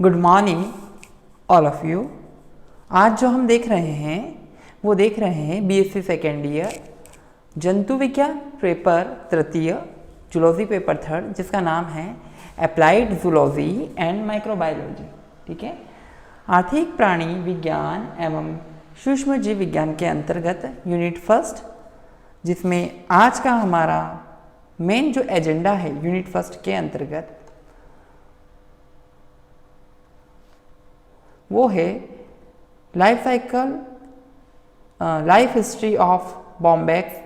Good morning all of you. आज जो हम देख रहे हैं वो देख रहे हैं बीएससी सेकेंड ईयर जंतु विज्ञान पेपर तृतीय, जूलॉजी पेपर थर्ड, जिसका नाम है अप्लाइड जूलॉजी एंड माइक्रोबायोलॉजी। ठीक है, आर्थिक प्राणी विज्ञान एवं सूक्ष्म जीव विज्ञान के अंतर्गत यूनिट फर्स्ट, जिसमें आज का हमारा मेन जो एजेंडा है यूनिट फर्स्ट के अंतर्गत वो है life cycle, life history of Bombyx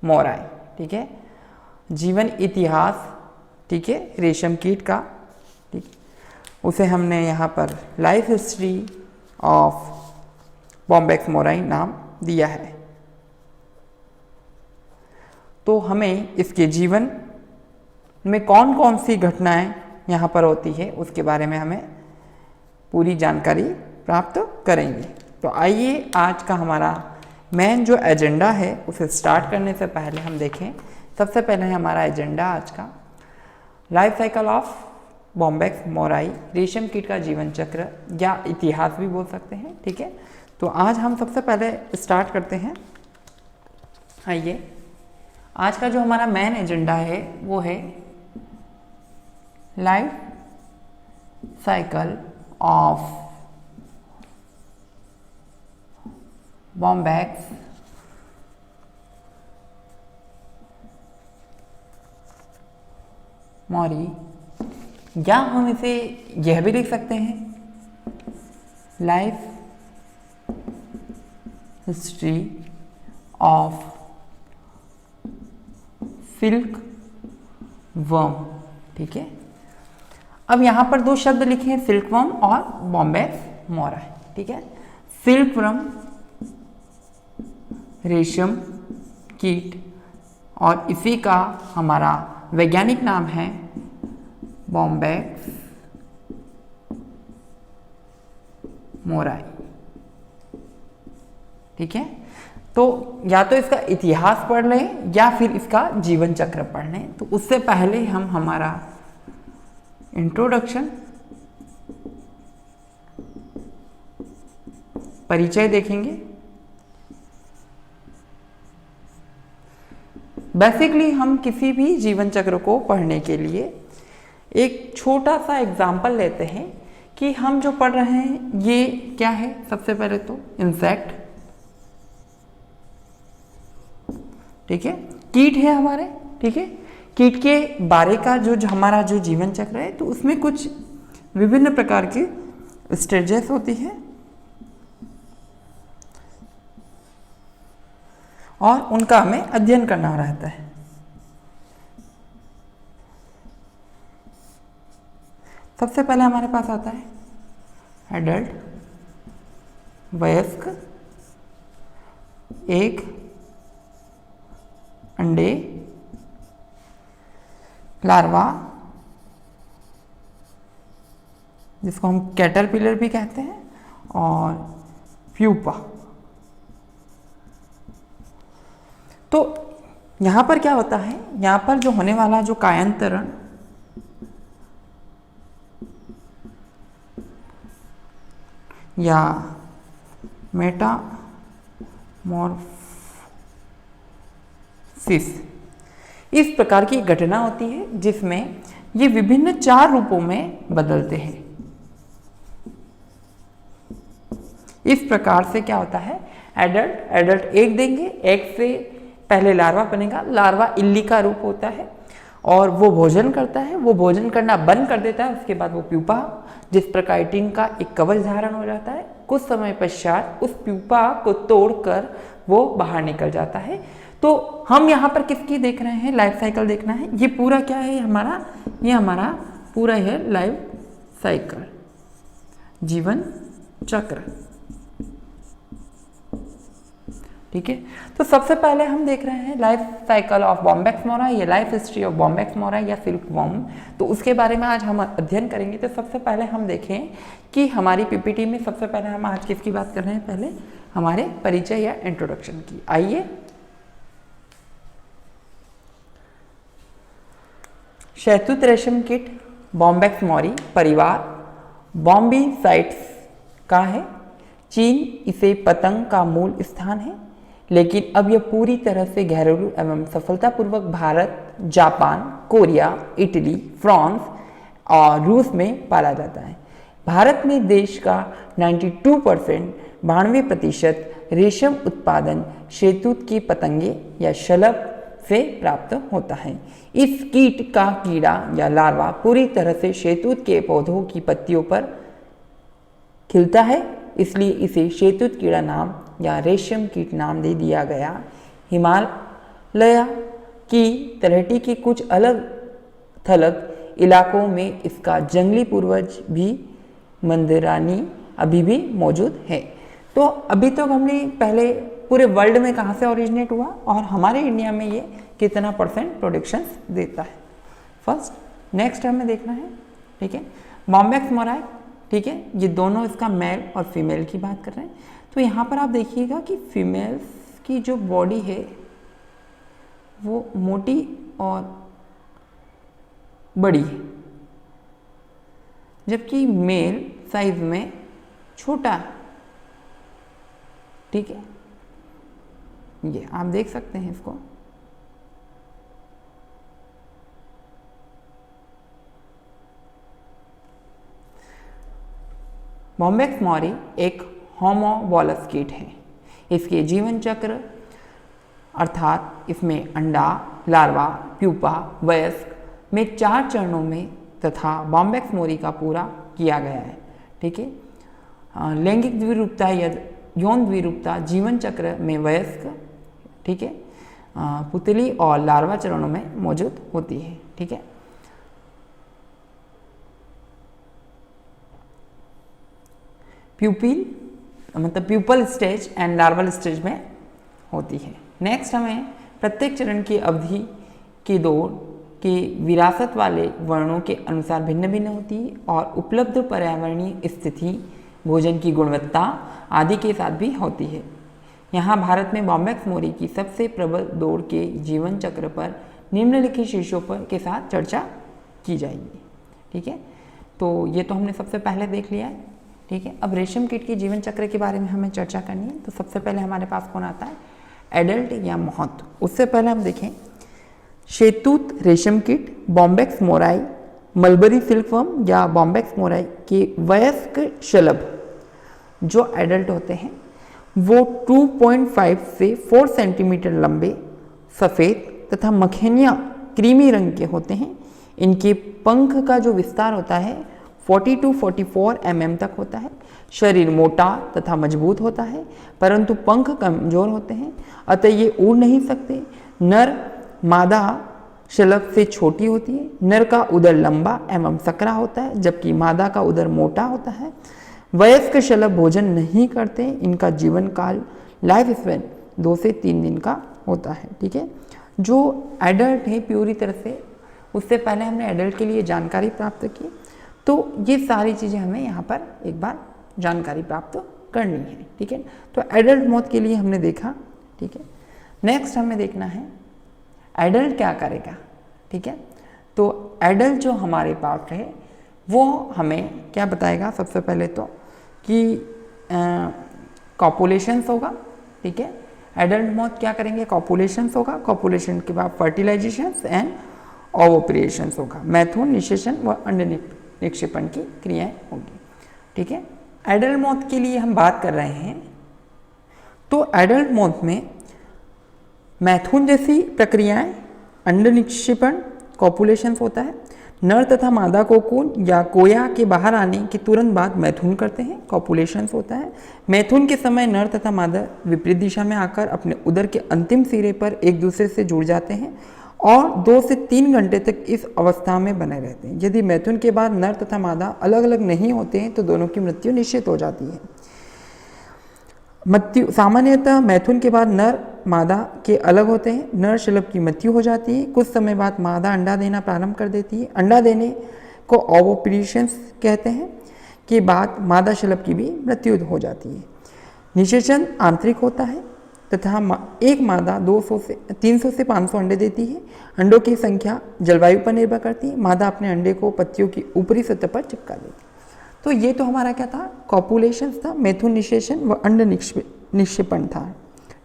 mori. ठीक है, जीवन इतिहास, ठीक है, रेशम कीट का, ठीक, उसे हमने यहाँ पर life history of Bombyx mori नाम दिया है। तो हमें इसके जीवन में कौन कौन सी घटनाएं यहाँ पर होती है उसके बारे में हमें पूरी जानकारी प्राप्त करेंगे। तो आइए आज का हमारा मेन जो एजेंडा है उसे स्टार्ट करने से पहले हम देखें। सबसे पहले हमारा एजेंडा आज का life cycle of Bombyx mori, रेशम कीट का जीवन चक्र या इतिहास भी बोल सकते हैं। ठीक है, तो आज हम सबसे पहले स्टार्ट करते हैं। आइए, आज का जो हमारा मेन एजेंडा है वो है life cycle of Bombyx mori, या हम इसे यह भी लिख सकते हैं life history of silk worm. ठीक है, अब यहाँ पर दो शब्द लिखे हैं, सिल्क वर्म और बॉम्बैक्स मोराई। ठीक है, सिल्क वर्म रेशम कीट और इसी का हमारा वैज्ञानिक नाम है बॉम्बैक्स मोराई। ठीक है, तो या तो इसका इतिहास पढ़ लें या फिर इसका जीवन चक्र पढ़ लें। तो उससे पहले हम हमारा इंट्रोडक्शन, परिचय देखेंगे। बेसिकली हम किसी भी जीवन चक्र को पढ़ने के लिए एक छोटा सा एग्जाम्पल लेते हैं कि हम जो पढ़ रहे हैं ये क्या है। सबसे पहले तो इंसेक्ट, ठीक है, कीट है हमारे। ठीक है, कीट के बारे का जो हमारा जो जीवन चक्र है तो उसमें कुछ विभिन्न प्रकार के स्टेजेस होती है और उनका हमें अध्ययन करना रहता है। सबसे पहले हमारे पास आता है एडल्ट, वयस्क, एक अंडे, लार्वा जिसको हम कैटरपिलर भी कहते हैं, और प्यूपा। तो यहाँ पर क्या होता है, यहाँ पर जो होने वाला जो कायांतरण या मेटामॉर्फोसिस, इस प्रकार की घटना होती है जिसमें ये विभिन्न 4 रूपों में बदलते हैं। इस प्रकार से क्या होता है, एडल्ट एग देंगे, एग से पहले लार्वा बनेगा, लार्वा इल्ली का रूप होता है और वो भोजन करता है, वो भोजन करना बंद कर देता है। उसके बाद वो प्यूपा, जिस पर काइटिन का एक कवच धारण हो जाता है, कुछ समय पश्चात उस प्यूपा को तोड़कर वो बाहर निकल जाता है। तो हम यहाँ पर किसकी देख रहे हैं, लाइफ साइकिल देखना है। ये पूरा क्या है हमारा, ये हमारा पूरा है लाइफ साइकिल, जीवन चक्र। ठीक है, तो सबसे पहले हम देख रहे हैं life cycle of Bombyx mori या life history of Bombyx mori या सिल्क वर्म। तो उसके बारे में आज हम अध्ययन करेंगे। तो सबसे पहले हम देखें कि हमारी पीपीटी में सबसे पहले हम आज किसकी बात कर रहे हैं, पहले हमारे परिचय या इंट्रोडक्शन की। आइए, शहतूत रेशम कीट बॉम्बैक्स मोरी परिवार बॉम्बे साइट्स का है। चीन इसे पतंग का मूल स्थान है, लेकिन अब यह पूरी तरह से घरेलू एवं सफलतापूर्वक Bharat, Japan, Korea, Italy, France और रूस में पाला जाता है। भारत में देश का 92% रेशम उत्पादन शहतूत की पतंगे या शलभ से प्राप्त होता है। इस कीट का कीड़ा या लार्वा पूरी तरह से शहतूत के पौधों की पत्तियों पर खिलता है, इसलिए इसे शहतूत कीड़ा नाम या रेशम कीट नाम दे दिया गया। हिमालय की तलहटी के कुछ अलग थलग इलाकों में इसका जंगली पूर्वज भी मंदिरानी अभी भी मौजूद है। तो अभी तक हमने पहले पूरे वर्ल्ड में कहाँ से ओरिजिनेट हुआ और हमारे इंडिया में ये कितना % प्रोडक्शन देता है फर्स्ट। नेक्स्ट हमें देखना है, ठीक है, बॉम्बेक्स मोराई, ठीक है, ये दोनों इसका मेल और फीमेल की बात कर रहे हैं। तो यहाँ पर आप देखिएगा कि फीमेल्स की जो बॉडी है वो मोटी और बड़ी है, जबकि मेल साइज में छोटा है, ठीक है, ये आप देख सकते हैं इसको। बॉम्बेक्स मौरी एक होमोबॉलस कीट है। इसके जीवन चक्र अर्थात इसमें अंडा, लार्वा, प्यूपा, वयस्क में 4 चरणों में तथा बॉम्बेक्स मोरी का पूरा किया गया है, ठीक है। लैंगिक द्विरूपता या यौन द्विरूपता जीवन चक्र में वयस्क, ठीक है, पुतली और लार्वा चरणों में मौजूद होती है, ठीक है। प्यूपिल मतलब pupal stage and larval stage में होती है। नेक्स्ट हमें प्रत्येक चरण की अवधि की दौड़ की विरासत वाले वर्णों के अनुसार भिन्न भिन्न होती है और उपलब्ध पर्यावरणीय स्थिति, भोजन की गुणवत्ता आदि के साथ भी होती है। यहाँ भारत में बॉम्बेक्स मोरी की सबसे प्रबल दौड़ के जीवन चक्र पर निम्नलिखित शीर्षों पर के साथ चर्चा की जाएगी, ठीक है। तो ये तो हमने सबसे पहले देख लिया है, ठीक है। अब रेशम कीट के जीवन चक्र के बारे में हमें चर्चा करनी है। तो सबसे पहले हमारे पास कौन आता है, एडल्ट या मौत। उससे पहले हम देखें शहतूत रेशम कीट, बॉम्बेक्स मोराई, मलबरी सिल्कवर्म या बॉम्बेक्स मोराई के वयस्क शलभ जो एडल्ट होते हैं वो 2.5 से 4 सेंटीमीटर लंबे, सफ़ेद तथा मखनिया क्रीमी रंग के होते हैं। इनके पंख का जो विस्तार होता है 40 to 44 mm तक होता है। शरीर मोटा तथा मजबूत होता है, परंतु पंख कमजोर होते हैं, अतः ये उड़ नहीं सकते। नर मादा शलभ से छोटी होती है। नर का उदर लंबा एवं सकरा होता है, जबकि मादा का उदर मोटा होता है। वयस्क शलभ भोजन नहीं करते। इनका जीवन काल लाइफ स्पैन 2 से 3 दिन का होता है, ठीक है। जो एडल्ट है पूरी तरह से, उससे पहले हमने एडल्ट के लिए जानकारी प्राप्त की, तो ये सारी चीज़ें हमें यहाँ पर एक बार जानकारी प्राप्त करनी है, ठीक है। तो एडल्ट मौत के लिए हमने देखा, ठीक है। नेक्स्ट हमें देखना है एडल्ट क्या करेगा, ठीक है। तो एडल्ट जो हमारे पास है वो हमें क्या बताएगा, सबसे पहले तो कि कॉपुलेशंस होगा, ठीक है। एडल्ट मौत क्या करेंगे, कॉपुलेशंस होगा। कॉपुलेशन के बाद फर्टिलाइजेशंस एंड ओवोप्रिएशंस होगा। मैथुन, निषेचन व अंड निक्षेपण की क्रियाएं होगी, ठीक है। एडल्ट मौत के लिए हम बात कर रहे हैं, तो एडल्ट मौत में मैथुन जैसी प्रक्रियाएं, अंड निक्षेपण, कॉपुलेशंस होता है। नर तथा मादा कोकून या कोया के बाहर आने के तुरंत बाद मैथुन करते हैं, कॉपुलेशंस होता है। मैथुन के समय नर तथा मादा विपरीत दिशा में आकर अपने उदर के अंतिम सिरे पर एक दूसरे से जुड़ जाते हैं और 2 से 3 घंटे तक इस अवस्था में बने रहते हैं। यदि मैथुन के बाद नर तथा मादा अलग अलग नहीं होते हैं तो दोनों की मृत्यु निश्चित हो जाती है। मृत्यु सामान्यतः मैथुन के बाद नर मादा के अलग होते हैं। नर शलभ की मृत्यु हो जाती है। कुछ समय बाद मादा अंडा देना प्रारंभ कर देती है। अंडा देने को ओवोप्रिएशंस कहते हैं। के बाद मादा शलभ की भी मृत्यु हो जाती है। निषेचन आंतरिक होता है तथा एक मादा 300 से 500 अंडे देती है। अंडों की संख्या जलवायु पर निर्भर करती है। मादा अपने अंडे को पत्तियों की ऊपरी सतह पर चिपका देती है। तो ये तो हमारा क्या था, कॉपुलेशन था, मेथुन निषेचन व अंड निक्षेपण था।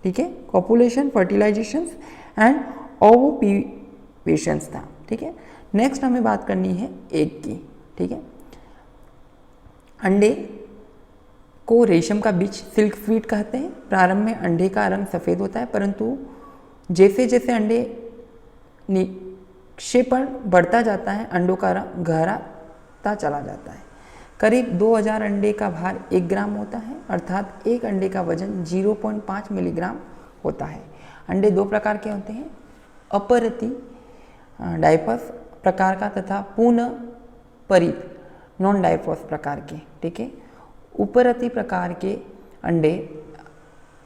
ठीक है, कॉपुलेशन, फर्टिलाइजेशन एंड ओवोप्यूपेशंस था। ठीक है, नेक्स्ट हमें बात करनी है एग की। ठीक है, अंडे को रेशम का बीज सिल्क स्वीट कहते हैं। प्रारंभ में अंडे का रंग सफ़ेद होता है, परंतु जैसे जैसे अंडे निक्षेपण बढ़ता जाता है अंडों का रंग गहराता चला जाता है। करीब 2000 अंडे का भार 1 ग्राम होता है, अर्थात एक अंडे का वजन 0.5 मिलीग्राम होता है। अंडे दो प्रकार के होते हैं, अपरति डाइफस प्रकार का तथा पूर्ण परित नॉन डाइफॉस प्रकार के। ठीक है, उपरति प्रकार के अंडे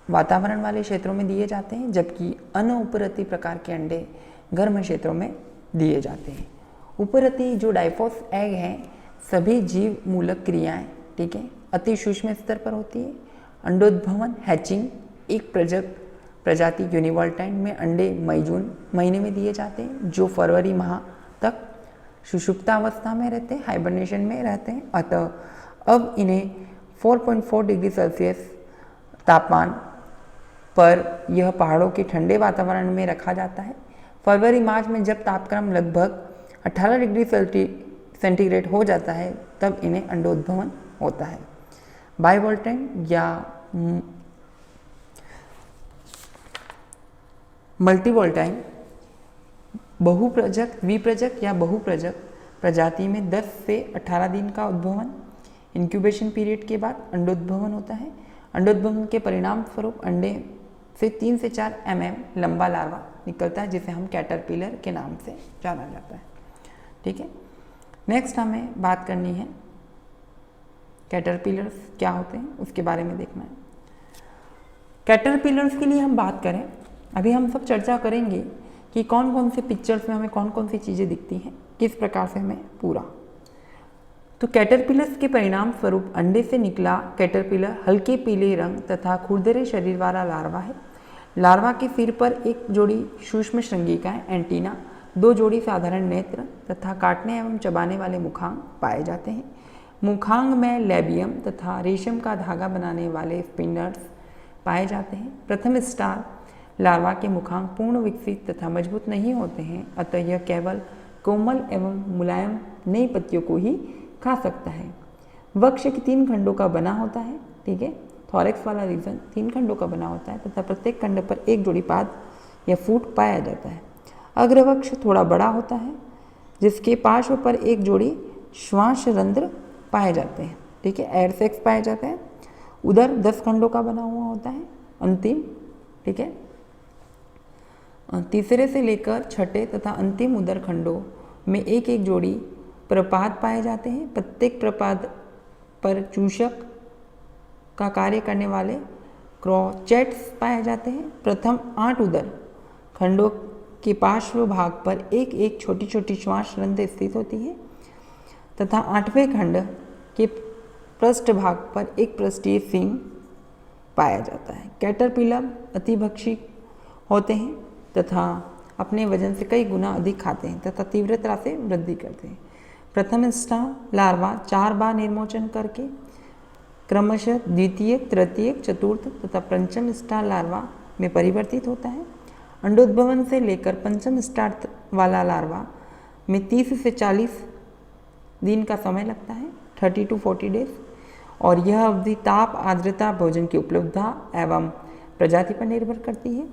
वातावरण वाले क्षेत्रों में दिए जाते हैं, जबकि अनुपरति प्रकार के अंडे गर्म क्षेत्रों में दिए जाते हैं। उपरति जो डाइफॉस एग हैं, सभी जीव मूलक क्रियाएं, ठीक है, अति सूक्ष्म स्तर पर होती है। अंडोद्भवन हैचिंग एक प्रजाति यूनिवोल्टाइन में अंडे मई जून महीने में दिए जाते हैं, जो फरवरी माह तक सुषुप्तावस्था में रहते हैं, हाइबरनेशन में रहते हैं। अतः अब इन्हें 4.4 डिग्री सेल्सियस तापमान पर यह पहाड़ों के ठंडे वातावरण में रखा जाता है। फरवरी मार्च में जब तापक्रम लगभग 18 डिग्री सेंटीग्रेड हो जाता है, तब इन्हें अंडोद्भवन होता है। बाइवोल्टाइन या मल्टीवोल्टाइन बहुप्रजक, द्विप्रजक या बहुप्रजक प्रजाति में 10 से 18 दिन का उद्भवन, इंक्यूबेशन पीरियड के बाद अंडोद्भवन होता है। अंडोद्भवन के परिणाम स्वरूप अंडे से 3 से 4 mm लंबा लार्वा निकलता है, जिसे हम कैटरपिलर के नाम से जाना जाता है। ठीक है, नेक्स्ट हमें बात करनी है कैटरपिलर्स क्या होते हैं, उसके बारे में देखना है। कैटरपिलर्स के लिए हम बात करें, अभी हम सब चर्चा करेंगे कि कौन कौन से पिक्चर्स में हमें कौन कौन सी चीज़ें दिखती हैं, किस प्रकार से हमें पूरा। तो कैटरपिलर्स के परिणाम स्वरूप अंडे से निकला कैटरपिलर हल्के पीले रंग तथा खुरदरे शरीर वाला लार्वा है। लार्वा के सिर पर एक जोड़ी सूक्ष्म श्रृंगिकाएं एंटीना, 2 जोड़ी साधारण नेत्र तथा काटने एवं चबाने वाले मुखांग पाए जाते हैं। मुखांग में लेबियम तथा रेशम का धागा बनाने वाले स्पिनर्स पाए जाते हैं। प्रथम स्टार लार्वा के मुखांग पूर्ण विकसित तथा मजबूत नहीं होते हैं, अतः यह केवल कोमल एवं मुलायम नई पत्तियों को ही खा सकता है। वक्ष के 3 खंडों का बना होता है। ठीक है, थॉरेक्स वाला रीजन 3 खंडों का बना होता है तथा प्रत्येक खंड पर एक जोड़ी पाद या फूट पाया जाता है। अग्रवक्ष थोड़ा बड़ा होता है, जिसके पार्श्व पर एक जोड़ी श्वास रंध्र पाए जाते हैं। ठीक है, एयर सेक्स पाए जाते हैं। उदर 10 खंडों का बना हुआ होता है। अंतिम, ठीक है, तीसरे से लेकर छठे तथा अंतिम उदर खंडों में एक एक जोड़ी प्रपाद पाए जाते हैं। प्रत्येक प्रपाद पर चूषक का कार्य करने वाले क्रोचेट्स पाए जाते हैं। प्रथम 8 उदर खंडों के पार्श्व भाग पर एक एक छोटी छोटी श्वास रंध्र स्थित होती है तथा 8वें खंड के पृष्ठ भाग पर एक पृष्ठीय सींग पाया जाता है। कैटरपिलर अतिभक्षी होते हैं तथा अपने वजन से कई गुना अधिक खाते हैं तथा तीव्रता से वृद्धि करते हैं। प्रथम स्टार लार्वा 4 बार निर्मोचन करके क्रमशः द्वितीय, तृतीय, चतुर्थ तथा पंचम स्टार लार्वा में परिवर्तित होता है। अंडोद्भवन से लेकर पंचम स्टार वाला लार्वा में 30 से 40 दिन का समय लगता है, 30 to 40 डेज, और यह अवधि ताप, आर्द्रता, भोजन की उपलब्धता एवं प्रजाति पर निर्भर करती है।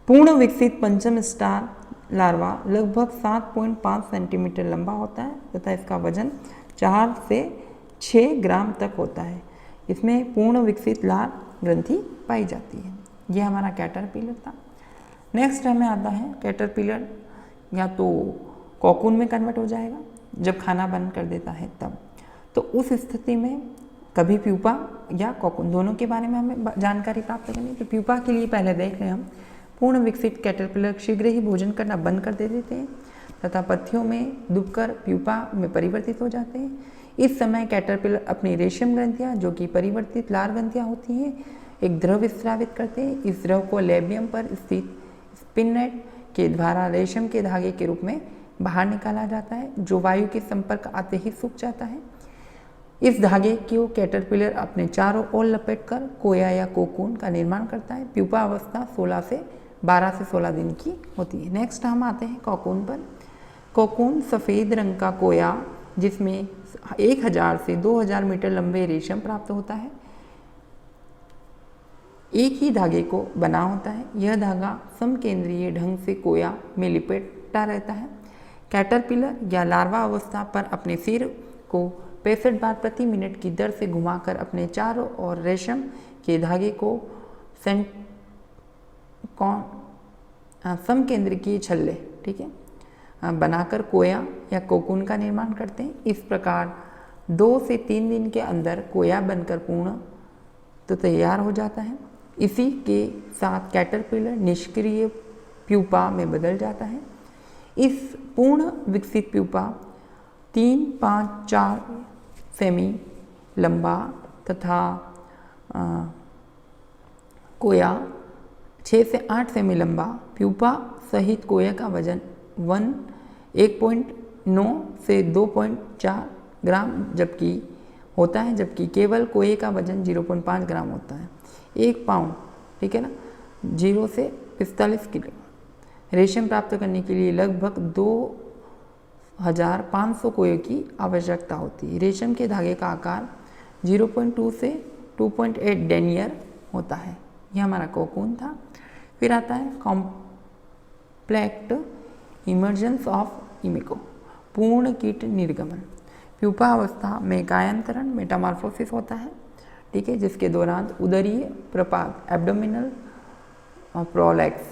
पूर्ण विकसित पंचम स्टार लार्वा लगभग 7.5 सेंटीमीटर लंबा होता है तथा इसका वजन 4 से 6 ग्राम तक होता है। इसमें पूर्ण विकसित लार ग्रंथि पाई जाती है। यह हमारा कैटरपिलर था। नेक्स्ट हमें आता है कैटरपिलर या तो कोकून में कन्वर्ट हो जाएगा जब खाना बंद कर देता है तब। तो उस स्थिति में कभी प्यूपा या कोकून, दोनों के बारे में हमें जानकारी प्राप्त करनी। तो प्यूपा के लिए पहले देख रहे हैं हम, पूर्ण विकसित कैटरपिलर शीघ्र ही भोजन करना बंद कर दे देते हैं तथा पत्तियों में डूबकर प्यूपा में परिवर्तित हो जाते हैं। इस समय कैटरपिलर अपनी रेशम ग्रंथियां, जो कि परिवर्तित लार ग्रंथियां होती हैं, एक द्रव स्रावित करते हैं। इस द्रव को लेबियम पर स्थित स्पिननेट के द्वारा रेशम के धागे के रूप में बाहर निकाला जाता है, जो वायु के संपर्क आते ही सूख जाता है। इस धागे को कैटरपिलर अपने चारों ओर लपेटकर कोया या कोकून का निर्माण करता है। प्यूपा अवस्था 12 से 16 दिन की होती है। नेक्स्ट हम आते हैं कोकून पर। कोकून सफ़ेद रंग का कोया जिसमें 1000 से 2000 मीटर लंबे रेशम प्राप्त होता है, एक ही धागे को बना होता है। यह धागा समकेंद्रीय ढंग से कोया में लिपटा रहता है। कैटरपिलर या लार्वा अवस्था पर अपने सिर को 65 बार प्रति मिनट की दर से घुमाकर अपने चारों ओर रेशम के धागे को समकेंद्रीय छल्ले, ठीक है, बनाकर कोया या कोकून का निर्माण करते हैं। इस प्रकार 2 से 3 दिन के अंदर कोया बनकर पूर्ण तो तैयार हो जाता है। इसी के साथ कैटरपिलर निष्क्रिय प्यूपा में बदल जाता है। इस पूर्ण विकसित प्यूपा 3, 5, 4 सेमी लंबा तथा कोया 6 से 8 सेमी लंबा। प्यूपा सहित कोया का वजन 1.9 से 2.4 ग्राम होता है, जबकि केवल कोये का वजन 0.5 ग्राम होता है। 1 पाउंड, ठीक है ना, 0 से 45 किलो। रेशम प्राप्त करने के लिए लगभग 2500 कोयों की आवश्यकता होती है। रेशम के धागे का आकार 0.2 से 2.8 डेनियर होता है। यह हमारा कोकून था। फिर आता है कॉम्प्लेक्ट इमर्जेंस ऑफ इमिको, पूर्ण कीट निर्गमन। प्यूपा अवस्था में कायांतरण मेटामॉर्फोसिस होता है, ठीक है, जिसके दौरान उदरीय प्रपात एब्डोमिनल प्रोलैक्स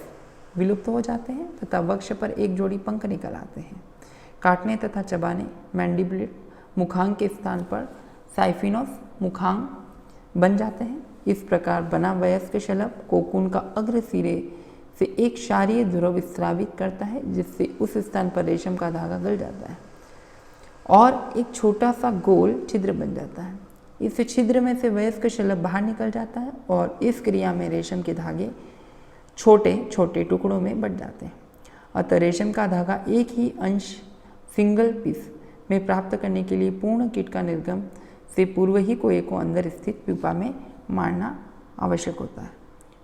विलुप्त हो जाते हैं तथा वक्ष पर एक जोड़ी पंख निकल आते हैं। काटने तथा चबाने मैंडिबुलेट मुखांग के स्थान पर साइफिनोस मुखांग बन जाते हैं। इस प्रकार बना वयस्क शलभ कोकून का अग्र सिरे से एक क्षारीय ध्रुव स्रावित करता है, जिससे उस स्थान पर रेशम का धागा गल जाता है और एक छोटा सा गोल छिद्र बन जाता है। इस छिद्र में से वयस्क शलभ बाहर निकल जाता है और इस क्रिया में रेशम के धागे छोटे छोटे टुकड़ों में बंट जाते हैं। अतः रेशम का धागा एक ही अंश सिंगल पीस में प्राप्त करने के लिए पूर्ण कीट का निर्गम से पूर्व ही कोये को अंदर स्थित प्यूपा में मारना आवश्यक होता है,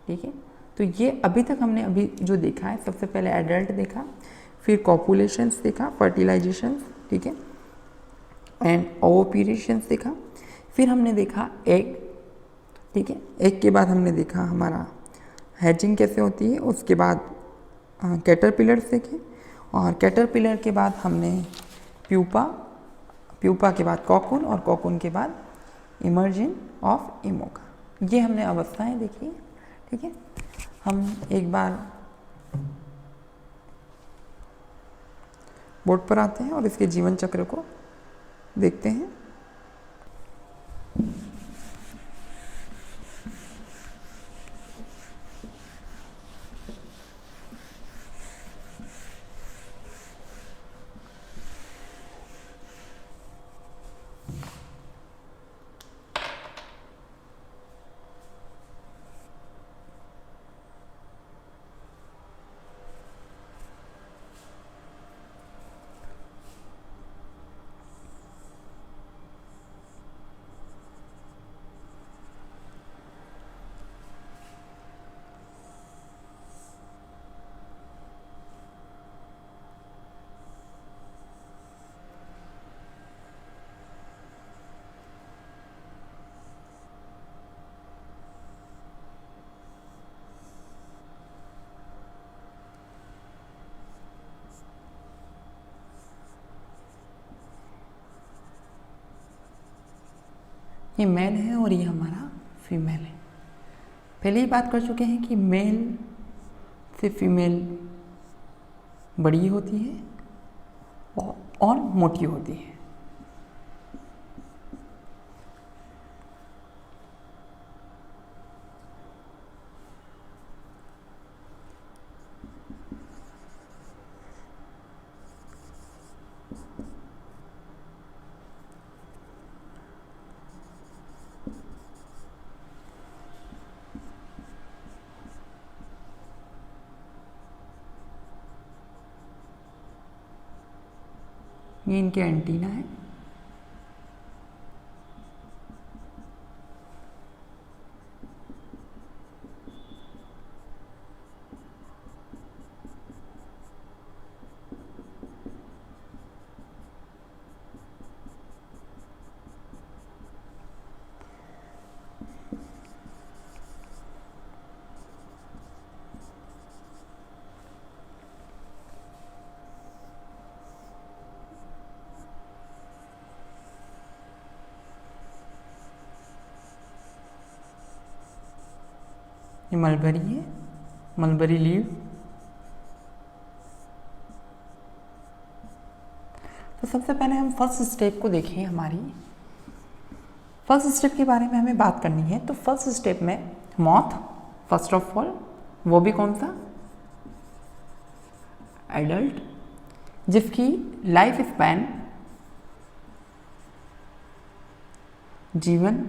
ठीक है। तो ये अभी तक हमने जो देखा है, सबसे पहले एडल्ट देखा, फिर कॉपुलेशंस देखा, फर्टिलाइजेशन, ठीक है, एंड ओवोप्यूरेशंस देखा, फिर हमने देखा एग, ठीक है। एग के बाद हमने देखा हमारा हैचिंग कैसे होती है, उसके बाद कैटरपिलर्स देखे, और कैटरपिलर के बाद हमने प्यूपा के बाद कॉकून, और कॉकून के बाद इमर्जन ऑफ इमोका। ये हमने अवस्थाएं देखी, ठीक है। हम एक बार बोर्ड पर आते हैं और इसके जीवन चक्र को देखते हैं। ये मेल है और ये हमारा फीमेल है। पहले ही बात कर चुके हैं कि मेल से फीमेल बड़ी होती है और मोटी होती है। ये इनके एंटीना है। ये मलबरी है, मलबरी लीव। तो सबसे पहले हम फर्स्ट स्टेप को देखें। हमारी फर्स्ट स्टेप के बारे में हमें बात करनी है। तो फर्स्ट स्टेप में मॉथ फर्स्ट ऑफ ऑल, वो भी कौन सा, एडल्ट, जिसकी लाइफ स्पैन, जीवन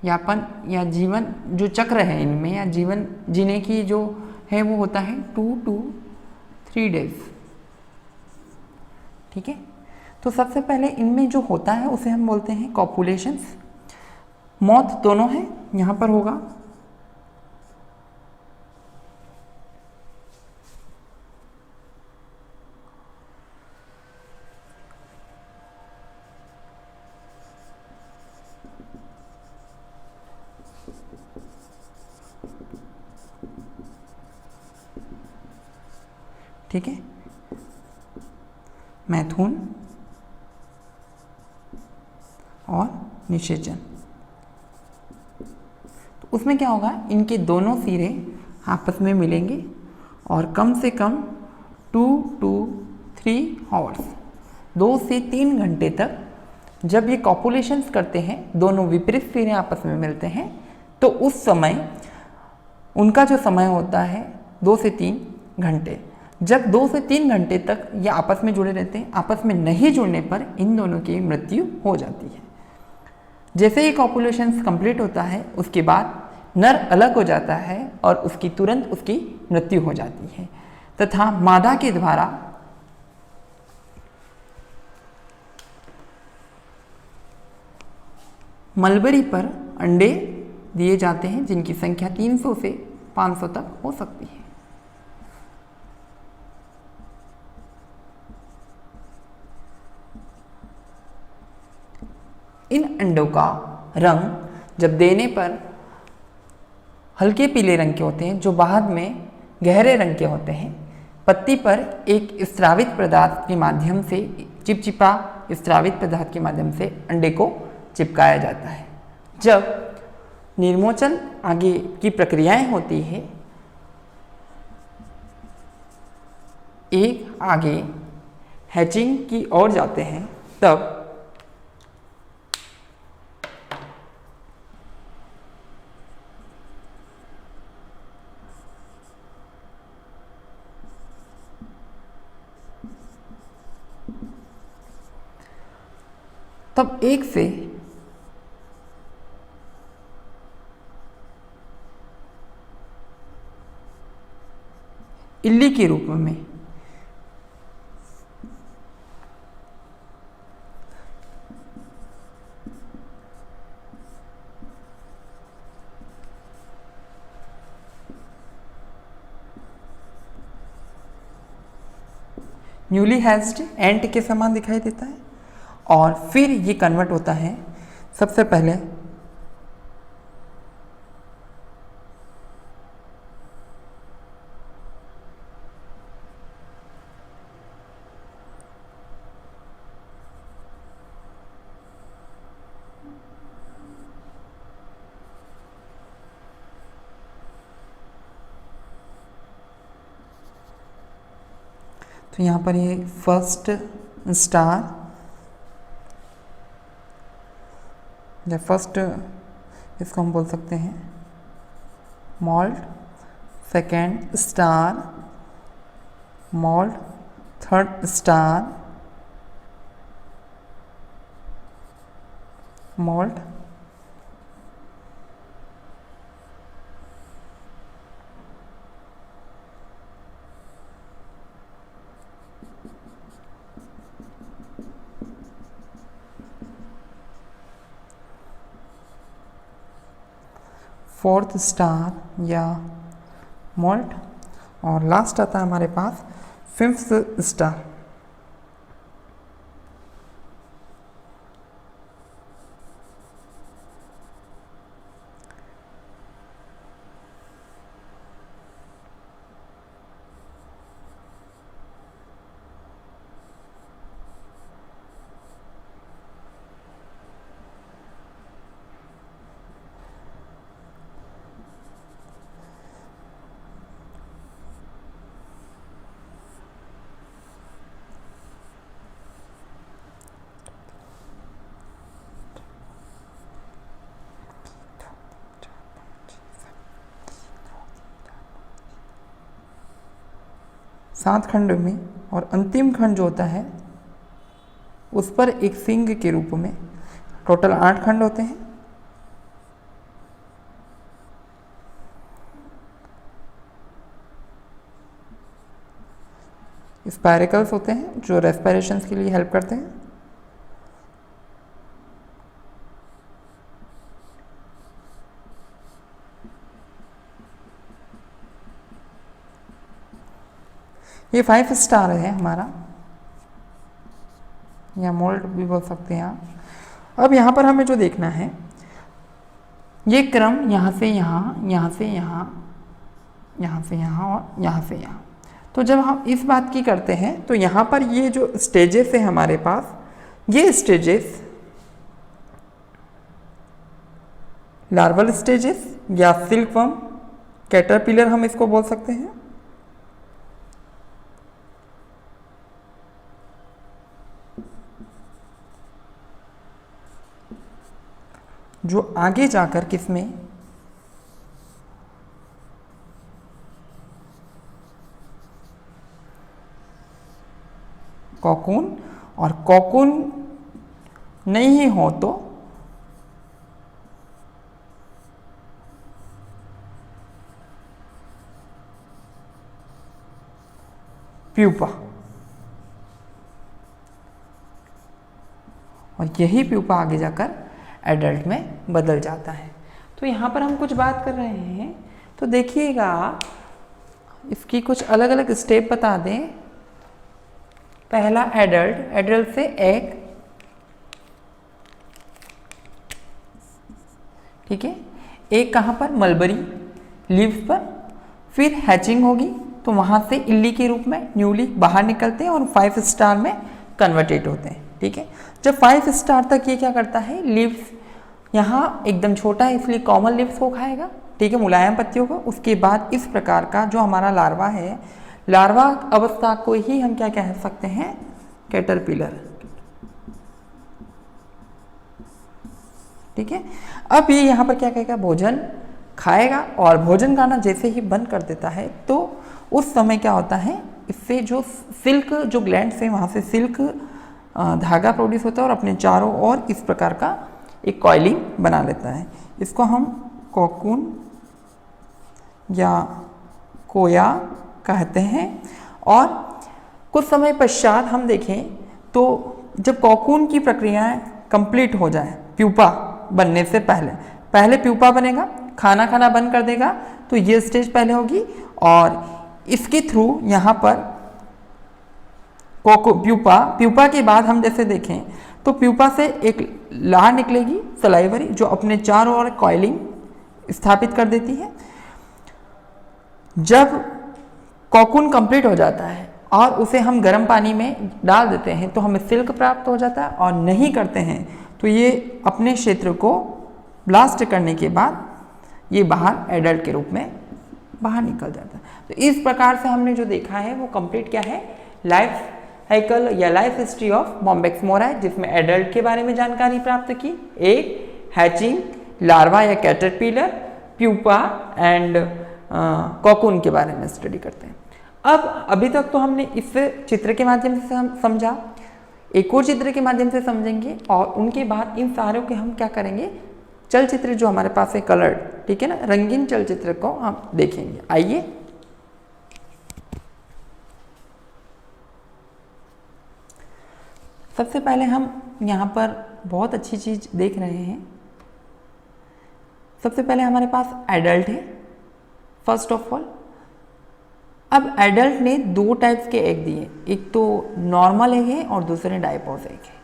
यापन या जीवन जो चक्र है इनमें, या जीवन जीने की जो है वो होता है 2 to 3 days। ठीक है, तो सबसे पहले इनमें जो होता है उसे हम बोलते हैं कॉपुलेशंस। मौत दोनों है, यहाँ पर होगा ठीक है, मैथुन और निषेचन। तो उसमें क्या होगा, इनके दोनों सिरे आपस में मिलेंगे और कम से कम 2 to 3 आवर्स, 2 से 3 घंटे तक जब ये कॉपुलेशंस करते हैं, दोनों विपरीत सिरे आपस में मिलते हैं, तो उस समय उनका जो समय होता है 2 से 3 घंटे। जब 2 से 3 घंटे तक ये आपस में जुड़े रहते हैं, आपस में नहीं जुड़ने पर इन दोनों की मृत्यु हो जाती है। जैसे ही कॉपुलेशन कंप्लीट होता है, उसके बाद नर अलग हो जाता है और उसकी तुरंत उसकी मृत्यु हो जाती है, तथा मादा के द्वारा मलबरी पर अंडे दिए जाते हैं, जिनकी संख्या 300 से 500 तक हो सकती है। इन अंडों का रंग जब देने पर हल्के पीले रंग के होते हैं, जो बाद में गहरे रंग के होते हैं। पत्ती पर एक स्रावित पदार्थ के माध्यम से, चिपचिपा स्रावित पदार्थ के माध्यम से अंडे को चिपकाया जाता है। जब निर्मोचन आगे की प्रक्रियाएं होती है, एक आगे हैचिंग की ओर जाते हैं, तब एक से इल्ली के रूप में न्यूली हैच्ड एंट के समान दिखाई देता है, और फिर ये कन्वर्ट होता है सबसे पहले तो यहाँ पर ये फर्स्ट स्टार या फर्स्ट, इसको हम बोल सकते हैं malt, second star malt, third star malt, fourth star या मॉल्ट, और लास्ट आता है हमारे पास फिफ्थ स्टार। 7 खंड में, और अंतिम खंड जो होता है उस पर एक सिंह के रूप में टोटल 8 खंड होते हैं। स्पायरिकल्स होते हैं जो रेस्पिरेशंस के लिए हेल्प करते हैं। ये 5 स्टार है हमारा, या मोल्ड भी बोल सकते हैं आप। अब यहाँ पर हमें जो देखना है, ये क्रम यहाँ से यहाँ, यहाँ से यहाँ, यहाँ से यहाँ और यहाँ से यहाँ। तो जब हम इस बात की करते हैं तो यहाँ पर ये जो स्टेजेस है हमारे पास, ये स्टेजेस लार्वल स्टेजेस या सिल्कवर्म, कैटरपिलर हम इसको बोल सकते हैं। जो आगे जाकर किसमें कोकून, और कोकून नहीं हो तो प्यूपा, और यही प्यूपा आगे जाकर एडल्ट में बदल जाता है। तो यहाँ पर हम कुछ बात कर रहे हैं, तो देखिएगा इसकी कुछ अलग अलग स्टेप बता दें। पहला एडल्ट, एडल्ट से एग, ठीक है, एग कहाँ पर, मलबरी लीव्स पर, फिर हैचिंग होगी तो वहाँ से इल्ली के रूप में न्यूली बाहर निकलते हैं और 5 स्टार में कन्वर्टेड होते हैं, ठीक है। जब 5 स्टार तक ये क्या करता है, लीव्स यहाँ एकदम छोटा है इसलिए कॉमन लीव्स को खाएगा, ठीक है, मुलायम पत्तियों को। उसके बाद इस प्रकार का जो हमारा लार्वा है, लार्वा अवस्था को ही हम क्या कह सकते हैं, कैटरपिलर, ठीक है। अब ये यहाँ पर क्या कहेगा, भोजन खाएगा, और भोजन खाना जैसे ही बंद कर देता है तो उस समय क्या होता है, इससे जो सिल्क, जो ग्लैंड से वहाँ से सिल्क धागा प्रोड्यूस होता है और अपने चारों ओर इस प्रकार का एक कॉइलिंग बना लेता है। इसको हम कोकून या कोया कहते हैं। और कुछ समय पश्चात हम देखें तो जब कोकून की प्रक्रियाएं कंप्लीट हो जाए, प्यूपा बनने से पहले प्यूपा बनेगा, खाना खाना बंद कर देगा, तो ये स्टेज पहले होगी, और इसके थ्रू यहाँ पर प्यूपा के बाद हम जैसे देखें तो प्यूपा से एक लार निकलेगी सलाइवरी, जो अपने चारों ओर कॉइलिंग स्थापित कर देती है। जब कोकून कंप्लीट हो जाता है और उसे हम गर्म पानी में डाल देते हैं तो हमें सिल्क प्राप्त हो जाता है, और नहीं करते हैं तो ये अपने क्षेत्र को ब्लास्ट करने के बाद ये बाहर एडल्ट के रूप में बाहर निकल जाता है। तो इस प्रकार से हमने जो देखा है वो कंप्लीट क्या है, लाइफ साइकिल या life history of Bombyx mori, जिसमें एडल्ट के बारे में जानकारी प्राप्त की, एक हैचिंग, लार्वा या कैटरपिलर, प्यूपा एंड कोकून के बारे में स्टडी करते हैं। अब अभी तक तो हमने इस चित्र के माध्यम से समझा, एक और चित्र के माध्यम से समझेंगे, और उनके बाद इन सारों के हम क्या करेंगे, चलचित्र जो हमारे पास है कलर्ड, ठीक है ना, रंगीन चलचित्र को हम देखेंगे। आइए सबसे पहले हम यहाँ पर बहुत अच्छी चीज देख रहे हैं। सबसे पहले हमारे पास एडल्ट है फर्स्ट ऑफ ऑल। अब एडल्ट ने 2 टाइप्स के एग दिए, एक तो नॉर्मल एग है और दूसरे डायपोज एग है।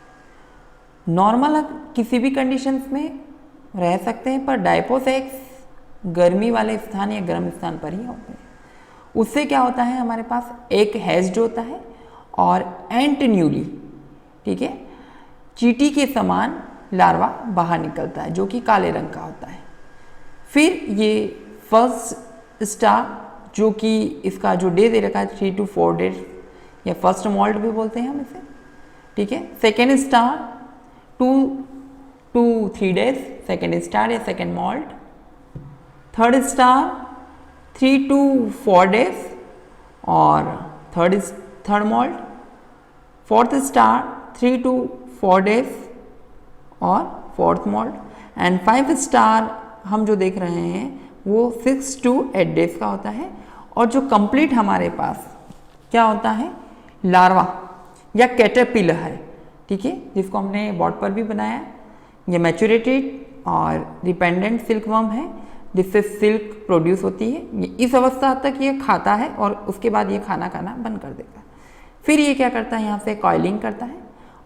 नॉर्मल किसी भी कंडीशंस में रह सकते हैं, पर डायपोज एग्स गर्मी वाले स्थान या गर्म स्थान पर ही होते हैं। उससे क्या होता है, हमारे पास एक हैज्ड होता है और एंट न्यूली, ठीक है, चींटी के समान लार्वा बाहर निकलता है जो कि काले रंग का होता है। फिर ये फर्स्ट स्टार जो कि इसका जो डे दे रखा है 3 to 4 डेज या फर्स्ट मॉल्ट भी बोलते हैं हम इसे, ठीक है। Second star 2 to 3 days second star या second moult. Third star 3 to 4 days और third moult, fourth star 3 to 4 days और फोर्थ मोल्ड, एंड 5 स्टार हम जो देख रहे हैं वो 6 to 8 days का होता है। और जो कंप्लीट हमारे पास क्या होता है, लार्वा या कैटरपिलर है, ठीक है, जिसको हमने बोर्ड पर भी बनाया। ये मैच्योरेटेड और डिपेंडेंट सिल्क वर्म है जिससे सिल्क प्रोड्यूस होती है। ये इस अवस्था तक ये खाता है और उसके बाद ये खाना खाना बंद कर देगा। फिर ये क्या करता है, यहाँ से कॉइलिंग करता है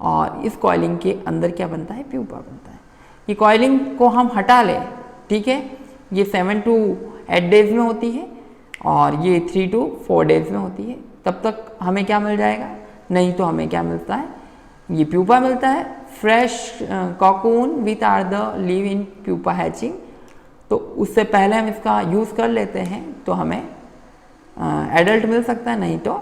और इस कॉइलिंग के अंदर क्या बनता है, प्यूपा बनता है। ये कॉइलिंग को हम हटा लें, ठीक है, ये 7 to 8 days में होती है और ये 3 to 4 days में होती है। तब तक हमें क्या मिल जाएगा, नहीं तो हमें क्या मिलता है, ये प्यूपा मिलता है, fresh cocoon with or the live in pupa hatching. तो उससे पहले हम इसका यूज़ कर लेते हैं तो हमें एडल्ट मिल सकता है, नहीं तो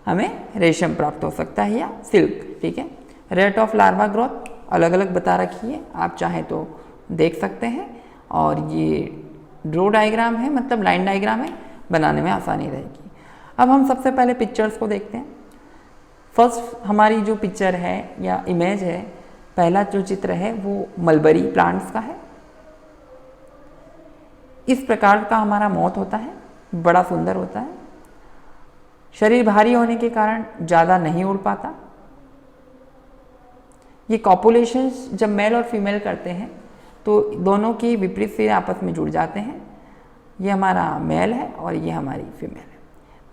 हमें रेशम प्राप्त हो सकता है या सिल्क, ठीक है। रेट ऑफ लार्वा ग्रोथ अलग अलग बता रखी है, आप चाहें तो देख सकते हैं। और ये ड्रो डायग्राम है, मतलब लाइन डायग्राम है, बनाने में आसानी रहेगी। अब हम सबसे पहले पिक्चर्स को देखते हैं। फर्स्ट हमारी जो पिक्चर है या इमेज है, पहला जो चित्र है वो मलबरी प्लांट्स का है। इस प्रकार का हमारा मौत होता है, बड़ा सुंदर होता है। शरीर भारी होने के कारण ज़्यादा नहीं उड़ पाता। ये कॉपुलेशंस जब मेल और फीमेल करते हैं तो दोनों की विपरीत सिरे आपस में जुड़ जाते हैं। ये हमारा मेल है और ये हमारी फीमेल है।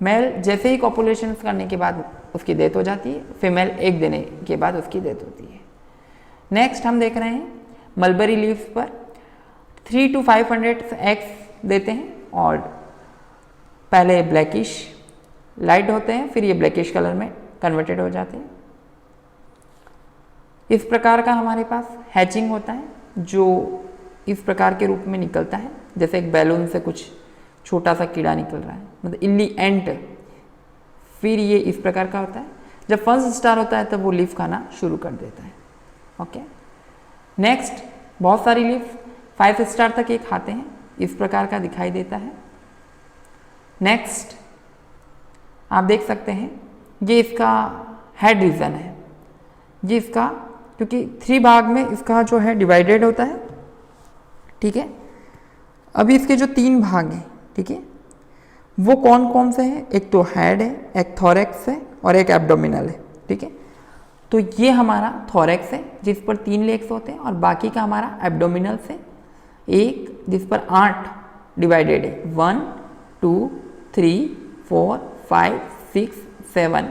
मेल जैसे ही कॉपुलेशंस करने के बाद उसकी डेथ हो जाती है, फीमेल एक दिन के बाद उसकी डेथ होती है। नेक्स्ट हम देख रहे हैं मलबरी लीव्स पर 3 to 500 एग्स देते हैं और पहले ब्लैकिश लाइट होते हैं, फिर ये ब्लैकिश कलर में कन्वर्टेड हो जाते हैं। इस प्रकार का हमारे पास हैचिंग होता है जो इस प्रकार के रूप में निकलता है, जैसे एक बैलून से कुछ छोटा सा कीड़ा निकल रहा है, मतलब इल्ली एंट। फिर ये इस प्रकार का होता है। जब फर्स्ट स्टार होता है तब वो लीफ खाना शुरू कर देता है। ओके, नेक्स्ट बहुत सारी लीफ 5 स्टार तक ये खाते हैं, इस प्रकार का दिखाई देता है। नेक्स्ट आप देख सकते हैं ये इसका हेड रीजन है, ये इसका क्योंकि 3 भाग में इसका जो है डिवाइडेड होता है, ठीक है। अभी इसके जो 3 भाग हैं, ठीक है, वो कौन कौन से हैं, एक तो हेड है, एक थोरैक्स है और एक एब्डोमिनल है, ठीक है। तो ये हमारा थोरैक्स है जिस पर 3 लेग्स होते हैं और बाकी का हमारा एब्डोमिनल से एक जिस पर 8 डिवाइडेड है, 1 2 3 4 5 6 7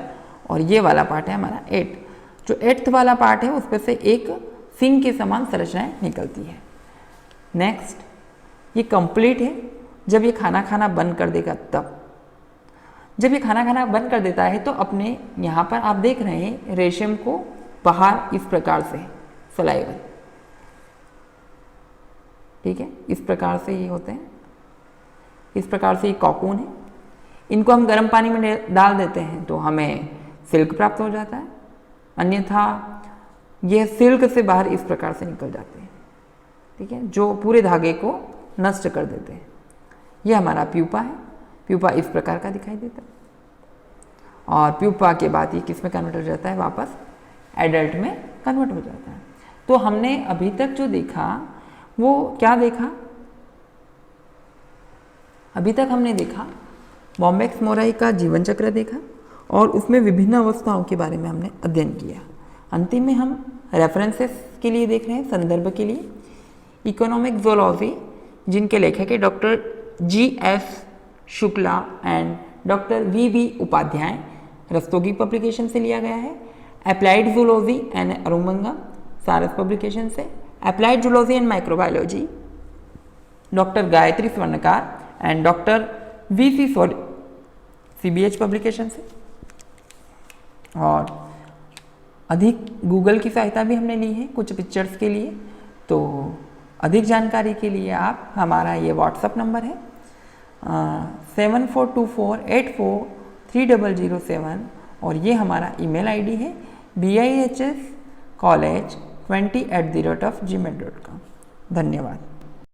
और ये वाला पार्ट है हमारा 8। जो 8th वाला पार्ट है उस पर से एक सिंग के समान संरचनाएं निकलती है। नेक्स्ट ये कंप्लीट है जब ये खाना खाना बंद कर देगा तब। जब ये खाना खाना बंद कर देता है तो अपने यहाँ पर आप देख रहे हैं रेशम को बाहर इस प्रकार से सलाइवा, ठीक है, इस प्रकार से ये होते हैं, इस प्रकार से ये कॉकून है। इनको हम गर्म पानी में डाल देते हैं तो हमें सिल्क प्राप्त हो जाता है, अन्यथा यह सिल्क से बाहर इस प्रकार से निकल जाते हैं, ठीक है, जो पूरे धागे को नष्ट कर देते हैं। यह हमारा प्यूपा है, प्यूपा इस प्रकार का दिखाई देता है और प्यूपा के बाद ये किस में कन्वर्ट हो जाता है, वापस एडल्ट में कन्वर्ट हो जाता है। तो हमने अभी तक जो देखा वो क्या देखा, अभी तक हमने देखा बॉम्बैक्स मोराई का जीवन चक्र देखा और उसमें विभिन्न अवस्थाओं के बारे में हमने अध्ययन किया। अंतिम में हम रेफरेंसेस के लिए देख रहे हैं, संदर्भ के लिए इकोनॉमिक ज़ूलॉजी, जिनके लेखक है doctor G.S. Shukla and doctor V.B. Upadhyay, Rastogi publication से लिया गया है। अप्लाइड ज़ूलॉजी एंड अरुमंगा, सारस पब्लिकेशन से। Applied zoology and microbiology, doctor Gayatri Swarnkar and doctor V.C. Sorry CBH publication से। और अधिक गूगल की सहायता भी हमने ली है कुछ पिक्चर्स के लिए। तो अधिक जानकारी के लिए आप हमारा ये व्हाट्सएप नंबर है 7424843007 और ये हमारा ईमेल आईडी है bihscollege20@gmail.com। धन्यवाद।